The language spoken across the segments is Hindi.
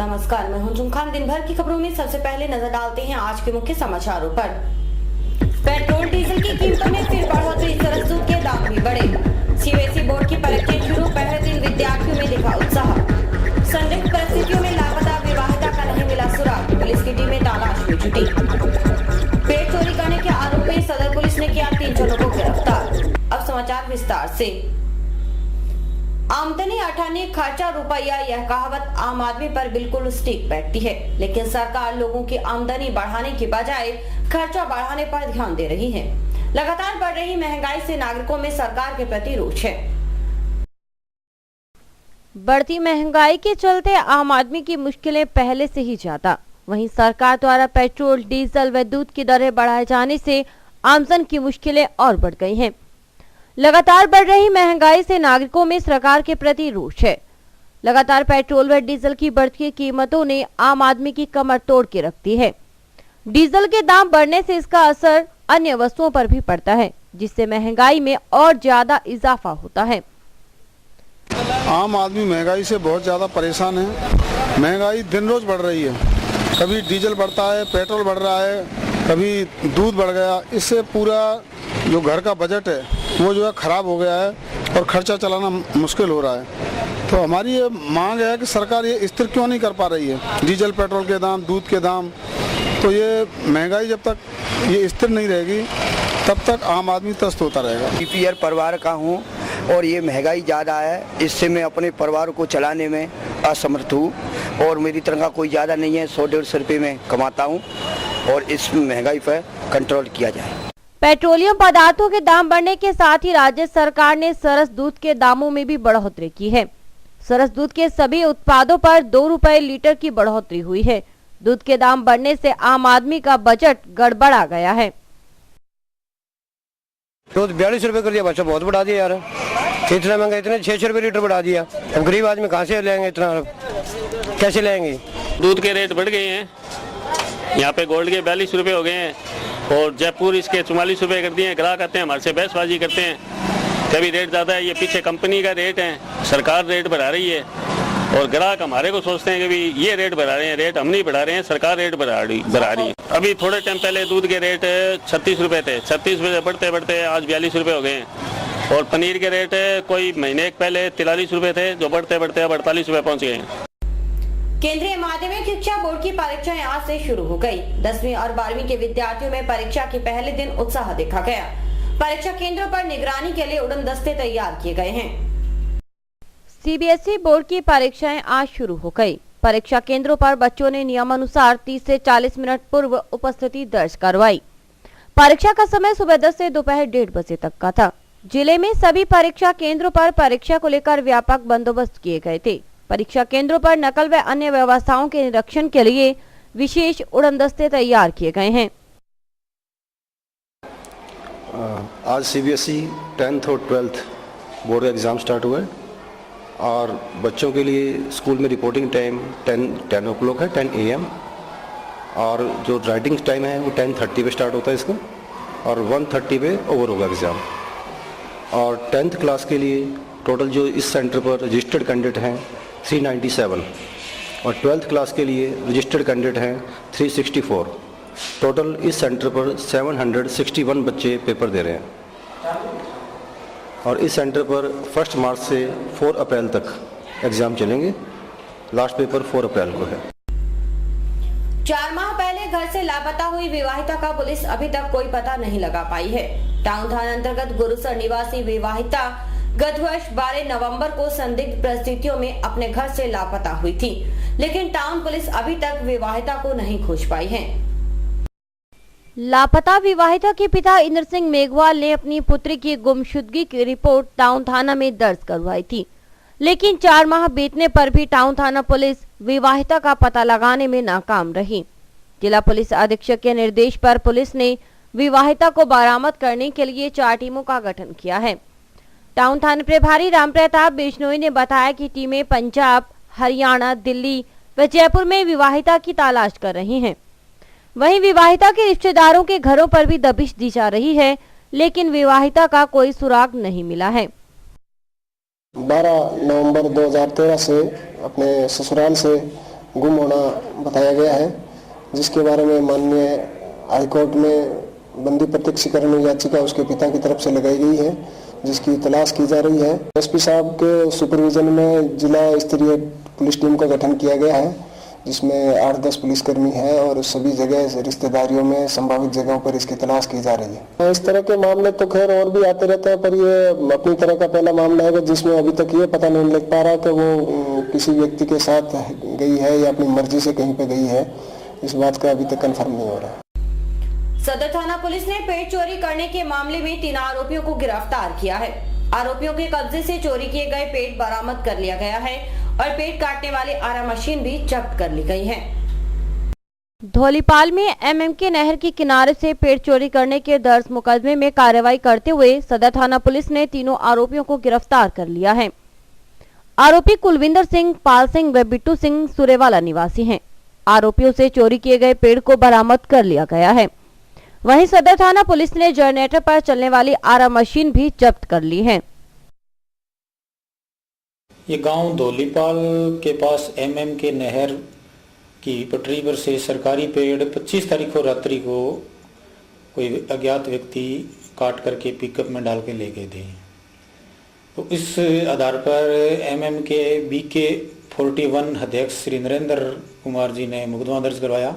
नमस्कार, मैं हूं जुम खान। दिन भर की खबरों में सबसे पहले नजर डालते हैं आज के मुख्य समाचारों पर। पेट्रोल डीजल की कीमतों में फिर बढ़ोतरी, सरस दूध के दाम भी बढ़े। सीबीएसई बोर्ड की परीक्षाएं शुरू, पहले दिन विद्यार्थियों में दिखा उत्साह। संदिग्ध परिस्थितियों में लापता विवाहिता का नहीं मिला सुराग, पुलिस की टीमें तलाश में जुटी। पेट चोरी करने के आरोप में सदर पुलिस ने किया 3 जनों को गिरफ्तार। अब समाचार विस्तार से। आमदनी अठाने खर्चा रुपया, यह कहावत आम आदमी पर बिल्कुल स्टिक बैठती है, लेकिन सरकार लोगों की आमदनी बढ़ाने की बजाय खर्चा बढ़ाने पर ध्यान दे रही है। लगातार बढ़ रही महंगाई से नागरिकों में सरकार के प्रति रोष है। बढ़ती महंगाई के चलते आम आदमी की मुश्किलें पहले से ही ज्यादा, वहीं सरकार द्वारा पेट्रोल, डीजल व दूध की दरें बढ़ाए जाने से आमजन की मुश्किलें और बढ़ गई हैं। लगातार बढ़ रही महंगाई से नागरिकों में सरकार के प्रति रोष है। लगातार पेट्रोल व डीजल की बढ़ती कीमतों ने आम आदमी की कमर तोड़ के रख दी है। डीजल के दाम बढ़ने से इसका असर अन्य वस्तुओं पर भी पड़ता है, जिससे महंगाई में और ज्यादा इजाफा होता है। आम आदमी महंगाई से बहुत ज़्यादा परेशान है। महंगाई दिन रोज बढ़ रही है, कभी डीजल बढ़ता है, पेट्रोल बढ़ रहा है, कभी दूध बढ़ गया। इससे पूरा जो घर का बजट है वो जो है ख़राब हो गया है और खर्चा चलाना मुश्किल हो रहा है। तो हमारी ये मांग है कि सरकार ये स्थिर क्यों नहीं कर पा रही है डीजल पेट्रोल के दाम, दूध के दाम। तो ये महंगाई जब तक ये स्थिर नहीं रहेगी तब तक आम आदमी त्रस्त होता रहेगा। बीपीएल परिवार का हूँ और ये महंगाई ज़्यादा है, इससे मैं अपने परिवार को चलाने में असमर्थ हूँ और मेरी तनख्वाह कोई ज़्यादा नहीं है, 100-150 रुपये में कमाता हूँ और इस महंगाई पर कंट्रोल किया जाए। पेट्रोलियम पदार्थों के दाम बढ़ने के साथ ही राज्य सरकार ने सरस दूध के दामों में भी बढ़ोतरी की है। सरस दूध के सभी उत्पादों पर 2 रुपए लीटर की बढ़ोतरी हुई है। दूध के दाम बढ़ने से आम आदमी का बजट गड़बड़ा गया है। दूध 42 रुपए कर दिया, बच्चा बहुत बढ़ा दिया यार। इतना महंगा, इतने 600 रुपए लीटर बढ़ा दिया। अब गरीब आदमी कहाँ से लेंगे, इतना कैसे लेंगे? दूध के रेट बढ़ गए हैं। यहाँ पे गोल्ड के 42 रुपए हो गए हैं और जयपुर इसके 44 रुपए कर दिए हैं। ग्राहक आते हैं हमारे से बहसबाजी करते हैं, कभी रेट ज़्यादा है, ये पीछे कंपनी का रेट है, सरकार रेट बढ़ा रही है और ग्राहक हमारे को सोचते हैं कि भी ये रेट बढ़ा रहे हैं। रेट हम नहीं बढ़ा रहे हैं, सरकार रेट बढ़ा रही है। अभी थोड़े टाइम पहले दूध के रेट 36 रुपए थे, 36 रुपए बढ़ते बढ़ते आज 42 रुपए हो गए हैं और पनीर के रेट कोई महीने पहले 43 रुपए थे, जो बढ़ते बढ़ते अब 48 रुपए पहुँच गए हैं। केंद्रीय माध्यमिक शिक्षा बोर्ड की परीक्षाएं आज से शुरू हो गई। 10वीं और 12वीं के विद्यार्थियों में परीक्षा के पहले दिन उत्साह देखा गया। परीक्षा केंद्रों पर निगरानी के लिए उड़न दस्ते तैयार किए गए हैं। सीबीएसई बोर्ड की परीक्षाएं आज शुरू हो गई। परीक्षा केंद्रों पर बच्चों ने नियमानुसार 30 से 40 मिनट पूर्व उपस्थिति दर्ज करवाई। परीक्षा का समय सुबह 10 से दोपहर 1:30 बजे तक का था। जिले में सभी परीक्षा केंद्रों पर परीक्षा को लेकर व्यापक बंदोबस्त किए गए थे। परीक्षा केंद्रों पर नकल व अन्य व्यवस्थाओं के निरीक्षण के लिए विशेष उड़न दस्ते तैयार किए गए हैं। आज सीबीएसई 10th और 12th बोर्ड का एग्ज़ाम स्टार्ट हुआ है और बच्चों के लिए स्कूल में रिपोर्टिंग टाइम 10 o'clock है, 10 AM, और जो राइटिंग टाइम है वो 10:30 पे स्टार्ट होता है इसका और 1:30 पे ओवर होगा एग्ज़ाम। और 10th क्लास के लिए टोटल जो इस सेंटर पर रजिस्टर्ड कैंडिडेट हैं 397 और 12th क्लास के लिए रजिस्टर्ड कैंडिडेट हैं 364। टोटल इस सेंटर पर 761 बच्चे पेपर दे रहे हैं और इस सेंटर पर 1 मार्च से 4 अप्रैल तक एग्ज़ाम चलेंगे। लास्ट पेपर 4 अप्रैल को है। 4 माह पहले घर से लापता हुई विवाहिता का पुलिस अभी तक कोई पता नहीं लगा पाई है। टाउन थाना अंतर्गत गुरुसर निवासी विवाहिता गत वर्ष 12 नवंबर को संदिग्ध परिस्थितियों में अपने घर से लापता हुई थी, लेकिन टाउन पुलिस अभी तक विवाहिता को नहीं खोज पाई है। लापता विवाहिता के पिता इंद्र सिंह मेघवाल ने अपनी पुत्री की गुमशुदगी की रिपोर्ट टाउन थाना में दर्ज करवाई थी, लेकिन 4 माह बीतने पर भी टाउन थाना पुलिस विवाहिता का पता लगाने में नाकाम रही। जिला पुलिस अधीक्षक के निर्देश पर पुलिस ने विवाहिता को बरामद करने के लिए 4 टीमों का गठन किया है। टाउन थाना प्रभारी राम प्रताप बिश्नोई ने बताया कि टीमें पंजाब, हरियाणा, दिल्ली व जयपुर में विवाहिता की तलाश कर रही हैं। वहीं विवाहिता के रिश्तेदारों के घरों पर भी दबिश दी जा रही है, लेकिन विवाहिता का कोई सुराग नहीं मिला है। 12 नवंबर 2013 से अपने ससुराल से गुम होना बताया गया है, जिसके बारे में माननीय हाईकोर्ट में बंदी प्रत्यक्षीकरण याचिका उसके पिता की तरफ से लगाई गई है, जिसकी तलाश की जा रही है। एसपी साहब के सुपरविजन में जिला स्तरीय पुलिस टीम का गठन किया गया है, जिसमें 8-10 पुलिसकर्मी है और सभी जगह रिश्तेदारियों में संभावित जगहों पर इसकी तलाश की जा रही है। इस तरह के मामले तो खैर और भी आते रहते हैं, पर ये अपनी तरह का पहला मामला है जिसमें अभी तक ये पता नहीं लग पा रहा कि वो किसी व्यक्ति के साथ गई है या अपनी मर्जी से कहीं पे गई है। इस बात का अभी तक कंफर्म नहीं हो रहा। सदर थाना पुलिस ने पेड़ चोरी करने के मामले में 3 आरोपियों को गिरफ्तार किया है। आरोपियों के कब्जे से चोरी किए गए पेड़ बरामद कर लिया गया है और पेड़ काटने वाली आरा मशीन भी जब्त कर ली गई है। धौलीपाल में एमएमके नहर के किनारे से पेड़ चोरी करने के दर्ज मुकदमे में कार्रवाई करते हुए सदर थाना पुलिस ने तीनों आरोपियों को गिरफ्तार कर लिया है। आरोपी कुलविंदर सिंह, पाल सिंह व बिट्टू सिंह सुरेवाला निवासी हैं। आरोपियों से चोरी किए गए पेड़ को बरामद कर लिया गया है। वहीं सदर थाना पुलिस ने जनरेटर पर चलने वाली आरा मशीन भी जब्त कर ली है। ये गांव धौलीपाल के पास एमएमके नहर की पटरी पर से सरकारी पेड़ 25 तारीख को रात्रि को कोई अज्ञात व्यक्ति काट करके पिकअप में डाल के ले गए थे। तो इस आधार पर एमएमके बीके 41 अध्यक्ष श्री नरेंद्र कुमार जी ने मुकदमा दर्ज करवाया।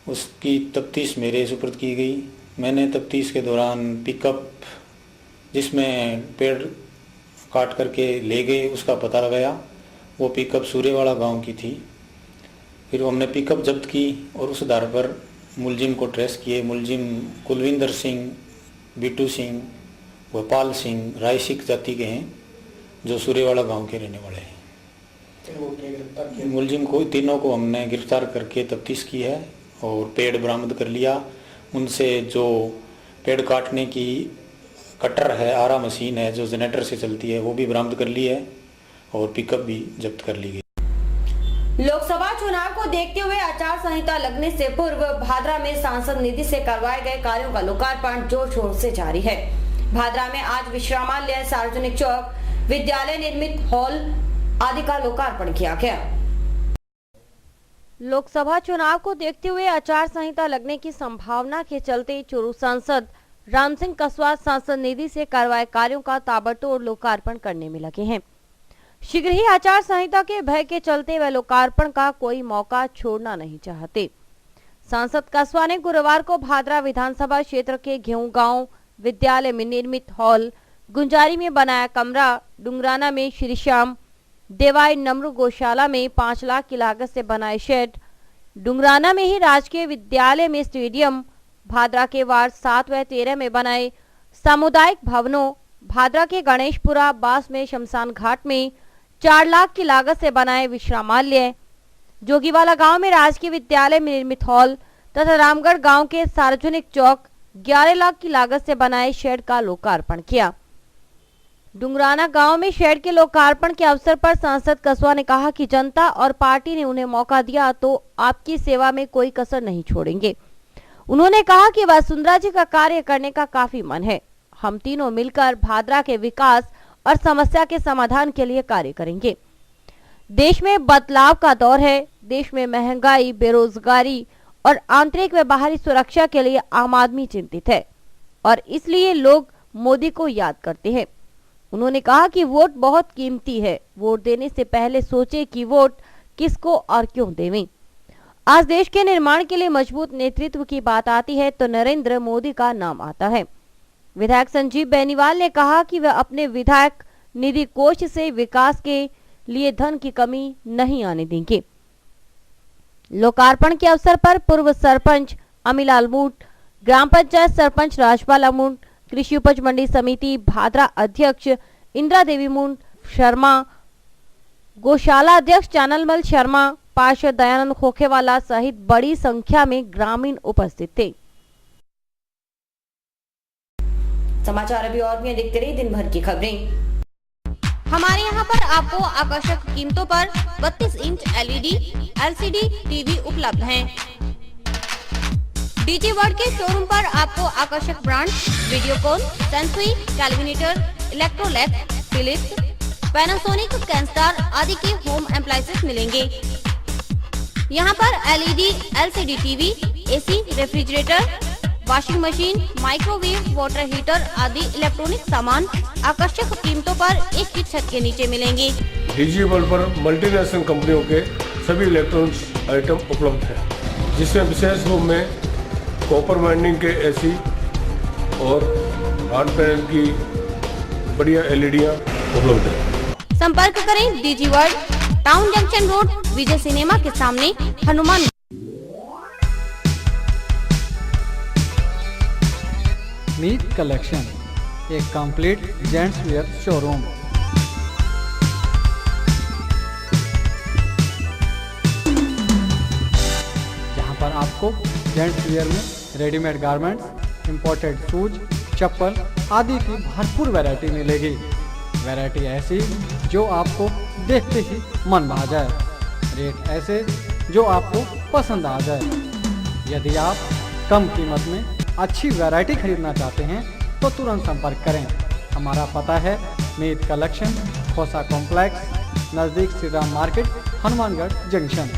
उसकी तफ्तीश मेरे सुपुर्द की गई। मैंने तफ्तीश के दौरान पिकअप जिसमें पेड़ काट करके ले गए उसका पता लगाया। वो पिकअप सूर्यवाड़ा गांव की थी। फिर हमने पिकअप जब्त की और उस आधार पर मुलजिम को ट्रेस किए। मुलजिम कुलविंदर सिंह, बिट्टू सिंह, गोपाल सिंह राय सिख जाति के हैं, जो सूर्यवाड़ा गांव के रहने वाले हैं। मुलजिम को तीनों को हमने गिरफ्तार करके तफ्तीश की है और पेड़ बरामद कर लिया। उनसे जो पेड़ काटने की कटर है, आरा मशीन है जो जनरेटर से चलती है, वो भी बरामद कर ली है और पिकअप भी जब्त कर ली गई। लोकसभा चुनाव को देखते हुए आचार संहिता लगने से पूर्व भादरा में सांसद निधि से करवाए गए कार्यों का लोकार्पण जोर शोर से जारी है। भादरा में आज विश्रामालय, सार्वजनिक चौक, विद्यालय निर्मित हॉल आदि का लोकार्पण किया गया। लोकसभा चुनाव को देखते हुए आचार संहिता लगने की संभावना के चलते चूरू सांसद राम सिंह कसवा सांसद निधि से करवाए कार्यों का ताबड़तोड़ लोकार्पण करने में लगे हैं। शीघ्र ही आचार संहिता के भय के चलते वह लोकार्पण का कोई मौका छोड़ना नहीं चाहते। सांसद कसवा ने गुरुवार को भादरा विधानसभा क्षेत्र के घेऊ गांव विद्यालय में निर्मित हॉल, गुंजारी में बनाया कमरा, डुंगराना में श्री श्याम देवाई नम्र गौशाला में 5 लाख की लागत से बनाए शेड, डुंगराना में ही राजकीय विद्यालय में स्टेडियम, भादरा के वार्ड 7 व 13 में बनाए सामुदायिक भवनों, भादरा के गणेशपुरा बास में शमशान घाट में 4 लाख की लागत से बनाए विश्रामालय, जोगीवाला गांव में राजकीय विद्यालय में निर्मित हॉल तथा रामगढ़ गांव के सार्वजनिक चौक 11 लाख की लागत से बनाए शेड का लोकार्पण किया। डुंगराना गांव में शेड के लोकार्पण के अवसर पर सांसद कसवा ने कहा कि जनता और पार्टी ने उन्हें मौका दिया तो आपकी सेवा में कोई कसर नहीं छोड़ेंगे। उन्होंने कहा कि वसुंधरा जी का कार्य करने का काफी मन है। हम तीनों मिलकर भादरा के विकास और समस्या के समाधान के लिए कार्य करेंगे। देश में बदलाव का दौर है। देश में महंगाई, बेरोजगारी और आंतरिक व बाहरी सुरक्षा के लिए आम आदमी चिंतित है और इसलिए लोग मोदी को याद करते हैं। उन्होंने कहा कि वोट बहुत कीमती है। वोट देने से पहले सोचे कि वोट किसको और क्यों देवें। आज देश के निर्माण के लिए मजबूत नेतृत्व की बात आती है तो नरेंद्र मोदी का नाम आता है। विधायक संजीव बेनीवाल ने कहा कि वह अपने विधायक निधि कोष से विकास के लिए धन की कमी नहीं आने देंगे। लोकार्पण के अवसर पर पूर्व सरपंच अमीलाल मूट, ग्राम पंचायत सरपंच राजपाल अमूट, कृषि उपज मंडी समिति भादरा अध्यक्ष इंदिरा देवी मूट शर्मा, गौशाला अध्यक्ष चानलमल शर्मा, पार्षद दयानंद खोखेवाला सहित बड़ी संख्या में ग्रामीण उपस्थित थे। समाचार अभी और भी देखते रहिए दिन भर की खबरें। हमारे यहाँ पर आपको आकर्षक कीमतों पर 32 इंच LED, LCD टीवी उपलब्ध हैं। डीजी वर्ल्ड के शोरूम पर आपको आकर्षक brand Videocon, Sansui, calculator, Electrolux, Philips, Panasonic, Kenstar आदि के होम एप्लायंसेस मिलेंगे। यहाँ पर LED, LCD TV, AC, refrigerator, washing machine, microwave, water heater आदि इलेक्ट्रॉनिक सामान आकर्षक कीमतों पर एक ही छत के नीचे मिलेंगे। डीजी वर्ल्ड पर मल्टीनेशनल कंपनियों के सभी इलेक्ट्रॉनिक्स आइटम उपलब्ध हैं, जिसमें विशेष रूप में कॉपर वाइंडिंग के AC और हार्ड पैनल की बढ़िया LEDयाँ उपलब्ध हैं। संपर्क करें DG world, town junction road, Vijay cinema के सामने, हनुमान। मीत कलेक्शन, एक कंप्लीट जेंट्स वेयर शोरूम। जहां पर आपको जेंट्स वेयर में रेडीमेड गारमेंट्स, इंपोर्टेड शूज, चप्पल आदि की भरपूर वैरायटी मिलेगी। वैरायटी ऐसी जो आपको देखते ही मन भा जाए, रेट ऐसे जो आपको पसंद आ जाए। यदि आप कम कीमत में अच्छी वैरायटी खरीदना चाहते हैं तो तुरंत संपर्क करें। हमारा पता है मीत कलेक्शन, खोसा कॉम्प्लेक्स, नज़दीक श्री राम मार्केट, हनुमानगढ़ जंक्शन।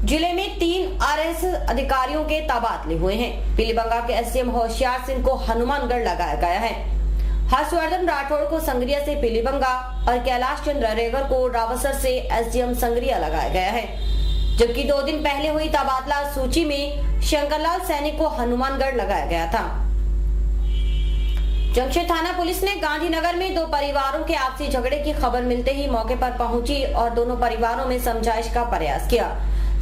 जिले में 3 RS अधिकारियों के तबादले हुए हैं। पीलीबंगा के SDM होशियार सिंह को हनुमानगढ़ लगाया गया है। हर्षवर्धन राठौड़ को संग्रिया से पीलीबंगा और कैलाश चंद्र रेगर को रावसर से SDM संग्रिया लगाया गया है, जबकि 2 दिन पहले हुई तबादला सूची में शंकरलाल सैनी को हनुमानगढ़ लगाया गया था। जंक्शन थाना पुलिस ने गांधीनगर में 2 परिवारों के आपसी झगड़े की खबर मिलते ही मौके पर पहुंची और दोनों परिवारों में समझाइश का प्रयास किया।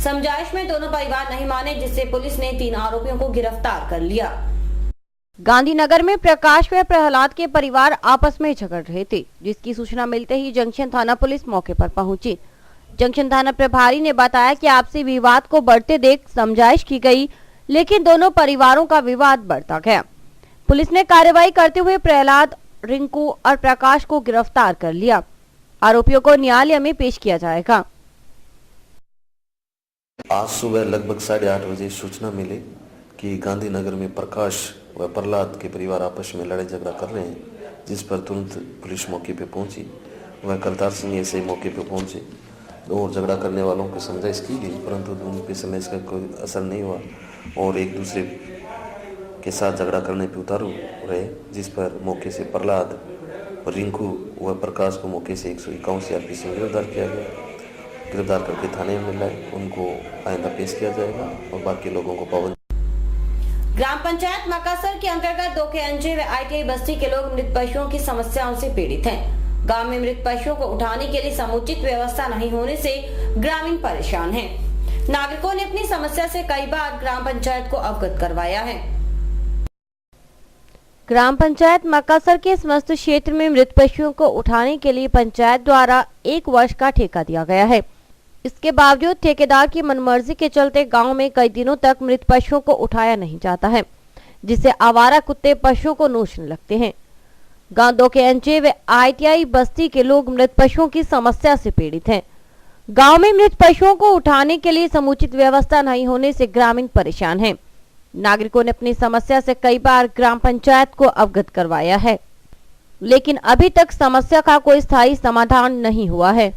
समझाइश में दोनों परिवार नहीं माने, जिससे पुलिस ने 3 आरोपियों को गिरफ्तार कर लिया। गांधीनगर में प्रकाश व प्रहलाद के परिवार आपस में झगड़ रहे थे, जिसकी सूचना मिलते ही जंक्शन थाना पुलिस मौके पर पहुंची। जंक्शन थाना प्रभारी ने बताया कि आपसी विवाद को बढ़ते देख समझाइश की गई, लेकिन दोनों परिवारों का विवाद बढ़ता गया। पुलिस ने कार्रवाई करते हुए प्रहलाद, रिंकू और प्रकाश को गिरफ्तार कर लिया। आरोपियों को न्यायालय में पेश किया जाएगा। आज सुबह लगभग 8:30 बजे सूचना मिली कि गांधीनगर में प्रकाश व प्रहलाद के परिवार आपस में लड़ाई झगड़ा कर रहे हैं, जिस पर तुरंत पुलिस मौके पर पहुंची। वह करतार सिंह ऐसे ही मौके पर पहुंचे और झगड़ा करने वालों को समझाइश की गई, परंतु उन पे समझाइश का कोई असर नहीं हुआ और एक दूसरे के साथ झगड़ा करने पर उतारू रहे, जिस पर मौके से प्रहलाद, रिंकू व प्रकाश को मौके से 151 CRPC में गिरफ्तार किया गया। गिरफ्तार करके थाने में मिला है, उनको आइंदा पेश किया जाएगा और बाकी लोगों को पाबंद। ग्राम पंचायत मकासर के अंतर्गत 2 KNJ व ITI बस्ती के लोग मृत पशुओं की समस्याओं से पीड़ित हैं। गांव में मृत पशुओं को उठाने के लिए समुचित व्यवस्था नहीं होने से ग्रामीण परेशान हैं। नागरिकों ने अपनी समस्या से कई बार ग्राम पंचायत को अवगत करवाया है। ग्राम पंचायत मकासर के समस्त क्षेत्र में मृत पशुओं को उठाने के लिए पंचायत द्वारा 1 वर्ष का ठेका दिया गया है। इसके बावजूद ठेकेदार की मनमर्जी के चलते गांव में कई दिनों तक मृत पशुओं को उठाया नहीं जाता है, जिससे आवारा कुत्ते पशुओं को नोचने लगते हैं। गांव 2 KNJ व ITI बस्ती के लोग मृत पशुओं की समस्या से पीड़ित हैं। गांव में मृत पशुओं को उठाने के लिए समुचित व्यवस्था नहीं होने से ग्रामीण परेशान हैं। नागरिकों ने अपनी समस्या से कई बार ग्राम पंचायत को अवगत करवाया है, लेकिन अभी तक समस्या का कोई स्थायी समाधान नहीं हुआ है।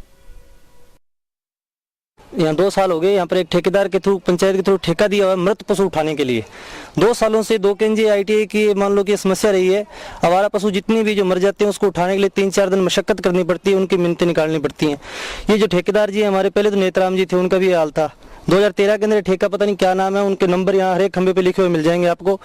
यहाँ 2 साल हो गए, यहाँ पर एक ठेकेदार के थ्रू, पंचायत के थ्रू ठेका दिया हुआ है मृत पशु उठाने के लिए। 2 सालों से 2 KNJ ITI की मान लो कि समस्या रही है। आवारा पशु जितनी भी जो मर जाते हैं उसको उठाने के लिए 3-4 दिन मशक्कत करनी पड़ती है, उनकी मिन्नतें निकालनी पड़ती हैं। ये जो ठेकेदार जी हमारे पहले तो नेतराम जी थे, उनका भी हाल था। 2013 के अंदर ठेका पता नहीं क्या नाम है, उनके नंबर यहाँ हर एक खंबे पे लिखे हुए मिल जाएंगे आपको।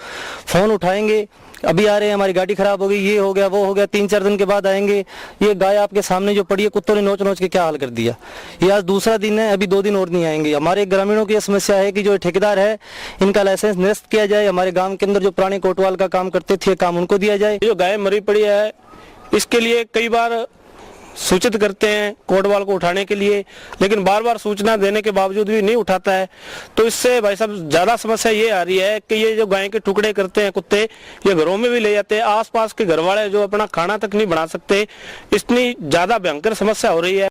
फोन उठाएंगे, अभी आ रहे हैं, हमारी गाड़ी खराब हो गई, ये हो गया, वो हो गया। 3-4 दिन के बाद आएंगे, ये गाय आपके सामने जो पड़ी है, कुत्तों ने नोच नोच के क्या हाल कर दिया। ये आज दूसरा दिन है, अभी 2 दिन और नहीं आएंगे। हमारे ग्रामीणों की यह समस्या है कि जो ठेकेदार है इनका लाइसेंस निरस्त किया जाए। हमारे गांव के अंदर जो पुराने कोटवाल का काम करते थे, काम उनको दिया जाए। जो गाय मरी पड़ी है इसके लिए कई बार सूचित करते हैं कोटवाल को उठाने के लिए, लेकिन बार बार सूचना देने के बावजूद भी नहीं उठाता है। तो इससे भाई साहब ज्यादा समस्या ये आ रही है कि ये जो गाय के टुकड़े करते हैं कुत्ते, ये घरों में भी ले जाते हैं। आसपास के घर वाले जो अपना खाना तक नहीं बना सकते, इतनी ज्यादा भयंकर समस्या हो रही है।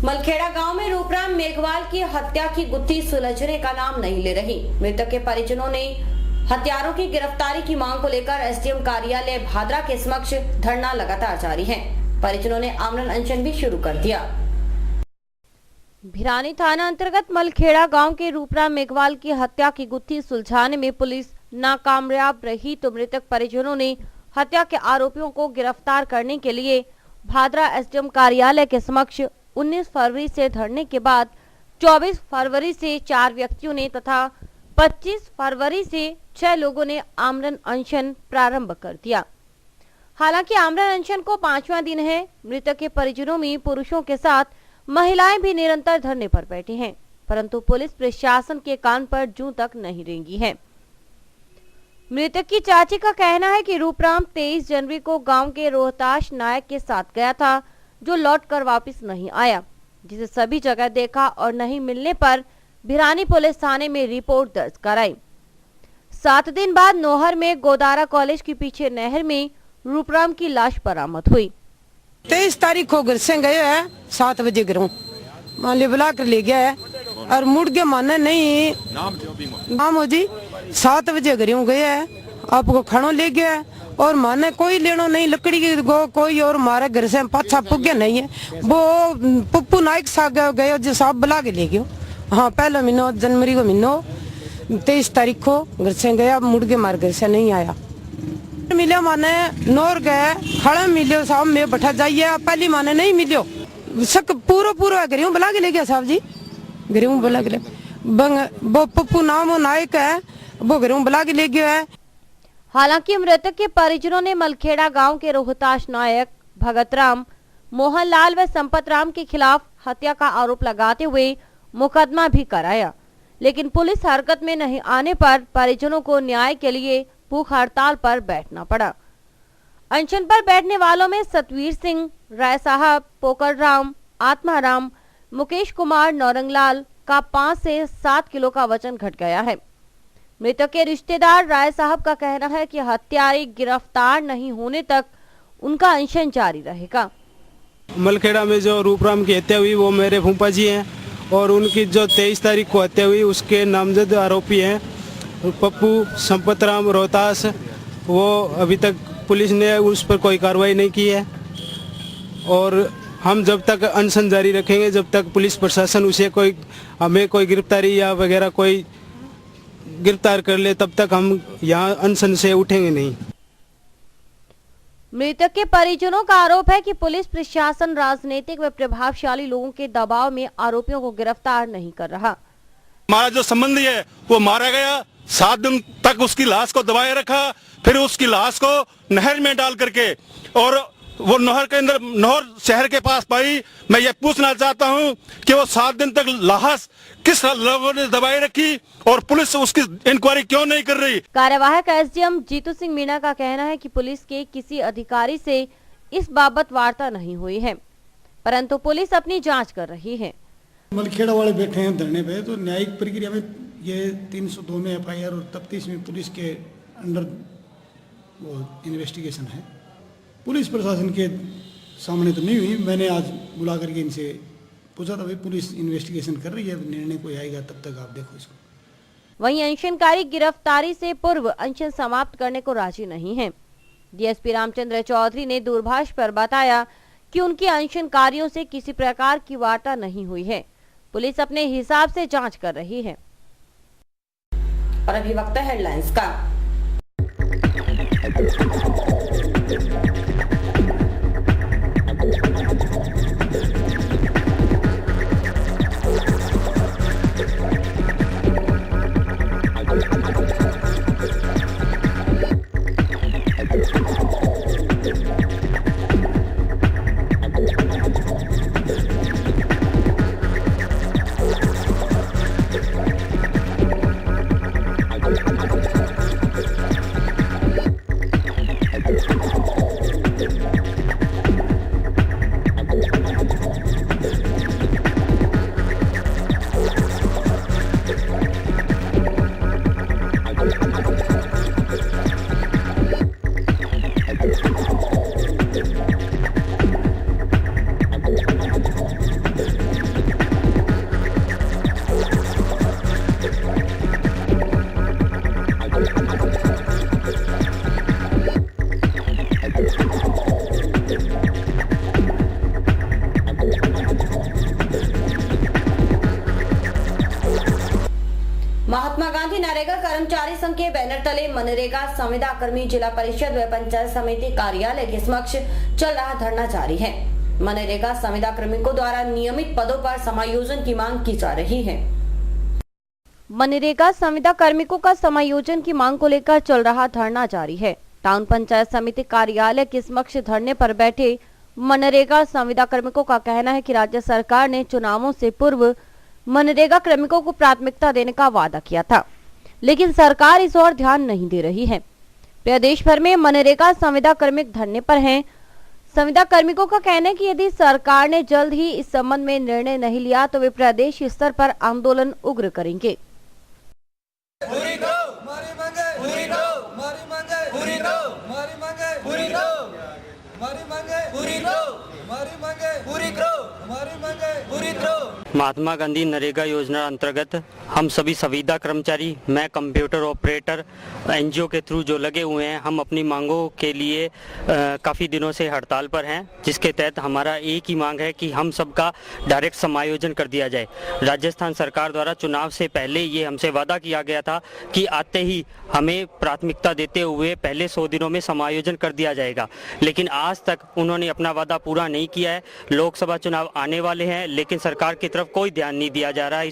मलखेड़ा गांव में रूपराम मेघवाल की हत्या की गुत्थी सुलझने का नाम नहीं ले रही। मृतक के परिजनों ने हत्यारों की गिरफ्तारी की मांग को लेकर एसडीएम कार्यालय भादरा के समक्ष धरना लगातार जारी है। परिजनों ने आमरण अनशन भी शुरू कर दिया। भिरानी थाना अंतर्गत मलखेड़ा गांव के रूपराम मेघवाल की हत्या की गुत्थी सुलझाने में पुलिस नाकामयाब रही तो मृतक परिजनों ने हत्या के आरोपियों को गिरफ्तार करने के लिए भादरा एसडीएम कार्यालय के समक्ष 19 फरवरी से धरने के बाद 24 फरवरी से 4 व्यक्तियों ने तथा 25 फरवरी से 6 लोगों ने आमरण अनशन प्रारंभ कर दिया। हालांकि आमरण अनशन को 5वां दिन है। मृतक के परिजनों में पुरुषों के साथ महिलाएं भी निरंतर धरने पर बैठी हैं, परंतु पुलिस प्रशासन के कान पर जूं तक नहीं रेंगी है। मृतक की चाची का कहना है कि रूपराम 23 जनवरी को गांव के रोहताश नायक के साथ गया था, जो लौटकर वापस नहीं आया, जिसे सभी जगह देखा और नहीं मिलने पर भिरानी पुलिस थाने में रिपोर्ट दर्ज कराई। 7 दिन बाद नोहर में गोदारा कॉलेज के पीछे नहर में रूपराम की लाश बरामद हुई। 23 तारीख को घर से गए है 7 बजे घरों मान लिया बुला कर ले गया है और मुड़ के माने नहीं नाम हो जी 7 बजे घरों गए है आपको खानो ले गया है और माने कोई लेनो नहीं लकड़ी की कोई और हमारे घर से पाछा पुग्या नहीं है। वो पप्पू नाइक सा गए जो साहब बुला के ले गयो। हाँ पहला महीना जनवरी को महीनो 23 तारीख को घर से गया मुड़ के मारे घर से नहीं आया। मिले माने नोर गए खड़ा मिलो साहब में बैठा जाइए पहली माने नहीं मिलो शक पूरा गरीब बुला के ले गया साहब जी गरीब बुला के ले वो पप्पू नाम वो नायक है वो गरीब बुला के ले गया है। हालांकि मृतक के परिजनों ने मलखेड़ा गांव के रोहताश नायक भगतराम मोहनलाल व संपतराम के खिलाफ हत्या का आरोप लगाते हुए मुकदमा भी कराया, लेकिन पुलिस हरकत में नहीं आने पर परिजनों को न्याय के लिए भूख हड़ताल पर बैठना पड़ा। अनशन पर बैठने वालों में सतवीर सिंह, राय साहब, पोकर राम, आत्माराम, मुकेश कुमार, नौरंगलाल का 5 से 7 किलो का वजन घट गया है। मृतक के रिश्तेदार राय साहब का कहना है कि हत्यारे गिरफ्तार नहीं होने तक उनका अनशन जारी रहेगा। मलखेड़ा में जो रूपराम की हत्या हुई वो मेरे फूफा जी हैं और उनकी जो 23 तारीख को हत्या हुई उसके नामजद आरोपी हैं पप्पू, संपतराम, रोहतास। वो अभी तक पुलिस ने उस पर कोई कार्रवाई नहीं की है और हम जब तक अनशन जारी रखेंगे जब तक पुलिस प्रशासन उसे हमें कोई गिरफ्तारी या वगैरह कोई गिरफ्तार कर ले तब तक हम यहाँ अनशन से उठेंगे नहीं। मृतक के परिजनों का आरोप है कि पुलिस प्रशासन राजनीतिक व प्रभावशाली लोगों के दबाव में आरोपियों को गिरफ्तार नहीं कर रहा। हमारा जो संबंधी है वो मारा गया, 7 दिन तक उसकी लाश को दबाए रखा, फिर उसकी लाश को नहर में डाल करके और वो नहर के अंदर नहर शहर के पास पाई। मैं ये पूछना चाहता हूँ कि वो 7 दिन तक लाश किस लोगों ने दबाए रखी और पुलिस उसकी इंक्वायरी क्यों नहीं कर रही। कार्यवाहक एसडीएम जीतू सिंह मीणा का कहना है कि पुलिस के किसी अधिकारी से इस बाबत वार्ता नहीं हुई है, परंतु पुलिस अपनी जांच कर रही है। मलखेड़ा वाले बैठे हैं धरने पे, तो न्यायिक प्रक्रिया में ये 302 में एफआईआर और तफ्तीश में पुलिस के अंडर वो इन्वेस्टिगेशन है। पुलिस प्रशासन के सामने तो नहीं हुई। मैंने आज बुला करके इनसे पूछा था, भाई पुलिस इन्वेस्टिगेशन कर रही है, निर्णय कोई आएगा तब तक आप देखो इसको। वहीं अनशनकारी गिरफ्तारी से पूर्व अनशन समाप्त करने को राजी नहीं है। डीएसपी रामचंद्र चौधरी ने दूरभाष पर बताया कि उनकी अनशनकारियों से किसी प्रकार की वार्ता नहीं हुई है। पुलिस अपने हिसाब से जांच कर रही है। और अभी वक्त है हेडलाइंस का। महात्मा गांधी नरेगा कर्मचारी संघ के बैनर तले मनरेगा संविदा कर्मी जिला परिषद व पंचायत समिति कार्यालय के समक्ष चल रहा धरना जारी है। मनरेगा संविदा कार्मिकों द्वारा नियमित पदों पर समायोजन की मांग की जा रही है। मनरेगा संविदा कार्मिकों का समायोजन की मांग को लेकर चल रहा धरना जारी है। टाउन पंचायत समिति कार्यालय के समक्ष धरने पर बैठे मनरेगा संविदा कार्मिकों का कहना है कि राज्य सरकार ने चुनावों से पूर्व मनरेगा कार्मिकों को प्राथमिकता देने का वादा किया था, लेकिन सरकार इस ओर ध्यान नहीं दे रही है। प्रदेश भर में मनरेगा संविदा कार्मिक धरने पर हैं। संविदा कार्मिकों का कहना है कि यदि सरकार ने जल्द ही इस संबंध में निर्णय नहीं लिया तो वे प्रदेश स्तर पर आंदोलन उग्र करेंगे। पूरी करो हमारी मांगे, पूरी करो हमारी मांगे, पूरी करो हमारी मांगे, पूरी करो हमारी मांगे, पूरी करो हमारी मांगे, पूरी करो हमारी मांगे, पूरी करो। महात्मा गांधी नरेगा योजना अंतर्गत हम सभी संविदा कर्मचारी, मैं कंप्यूटर ऑपरेटर एनजीओ के थ्रू जो लगे हुए हैं, हम अपनी मांगों के लिए काफ़ी दिनों से हड़ताल पर हैं, जिसके तहत हमारा एक ही मांग है कि हम सबका डायरेक्ट समायोजन कर दिया जाए। राजस्थान सरकार द्वारा चुनाव से पहले ये हमसे वादा किया गया था कि आते ही हमें प्राथमिकता देते हुए पहले 100 दिनों में समायोजन कर दिया जाएगा, लेकिन आज तक उन्होंने अपना वादा पूरा नहीं किया है। लोकसभा चुनाव आने वाले हैं, लेकिन सरकार की तरफ कोई ध्यान नहीं दिया जा रहा है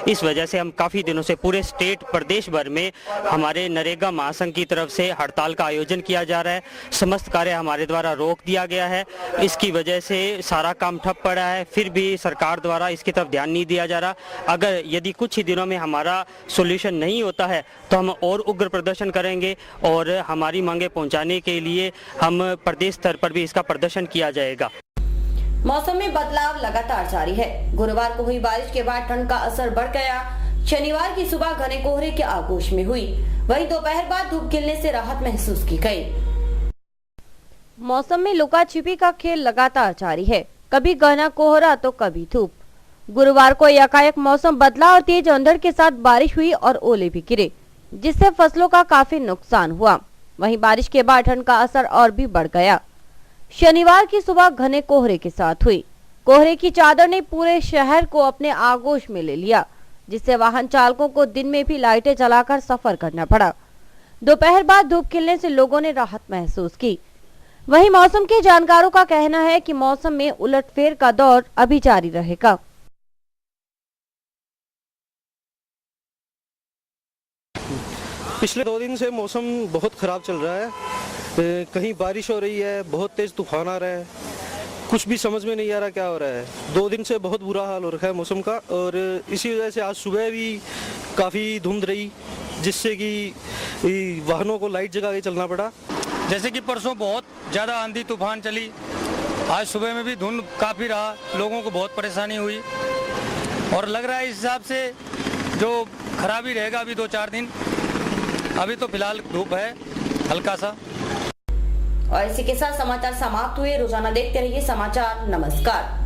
इस वजह से हम काफ़ी दिनों से पूरे स्टेट प्रदेश भर में हमारे नरेगा महासंघ की तरफ से हड़ताल का आयोजन किया जा रहा है। समस्त कार्य हमारे द्वारा रोक दिया गया है, इसकी वजह से सारा काम ठप पड़ा है। फिर भी सरकार द्वारा इसकी तरफ ध्यान नहीं दिया जा रहा। अगर यदि कुछ ही दिनों में हमारा सोल्यूशन नहीं होता है तो हम और उग्र प्रदर्शन करेंगे और हमारी मांगे पहुंचाने के लिए हम प्रदेश स्तर पर भी इसका प्रदर्शन किया जाएगा। मौसम में बदलाव लगातार जारी है। गुरुवार को हुई बारिश के बाद ठंड का असर बढ़ गया। शनिवार की सुबह घने कोहरे के आगोश में हुई, वहीं दोपहर बाद धूप खिलने से राहत महसूस की गई। मौसम में लुका छिपी का खेल लगातार जारी है, कभी घना कोहरा तो कभी धूप। गुरुवार को एकाएक मौसम बदला और तेज अंधड़ के साथ बारिश हुई और ओले भी गिरे, जिससे फसलों का काफी नुकसान हुआ। वहीं बारिश के बाद ठंड का असर और भी बढ़ गया। शनिवार की सुबह घने कोहरे के साथ हुई। कोहरे की चादर ने पूरे शहर को अपने आगोश में ले लिया, जिससे वाहन चालकों को दिन में भी लाइटें जलाकर सफर करना पड़ा। दोपहर बाद धूप खिलने से लोगों ने राहत महसूस की। वहीं मौसम के जानकारों का कहना है कि मौसम में उलटफेर का दौर अभी जारी रहेगा। पिछले 2 दिन से मौसम बहुत ख़राब चल रहा है। कहीं बारिश हो रही है, बहुत तेज़ तूफान आ रहा है, कुछ भी समझ में नहीं आ रहा क्या हो रहा है। 2 दिन से बहुत बुरा हाल हो रखा है मौसम का और इसी वजह से आज सुबह भी काफ़ी धुंध रही, जिससे कि वाहनों को लाइट जगा के चलना पड़ा। जैसे कि परसों बहुत ज़्यादा आंधी तूफान चली, आज सुबह में भी धुंध काफ़ी रहा, लोगों को बहुत परेशानी हुई और लग रहा है इस हिसाब से जो खराबी रहेगा अभी 2-4 दिन। अभी तो फिलहाल धूप है हल्का सा। और इसी के साथ समाचार समाप्त हुए। रोजाना देखते रहिए समाचार। नमस्कार।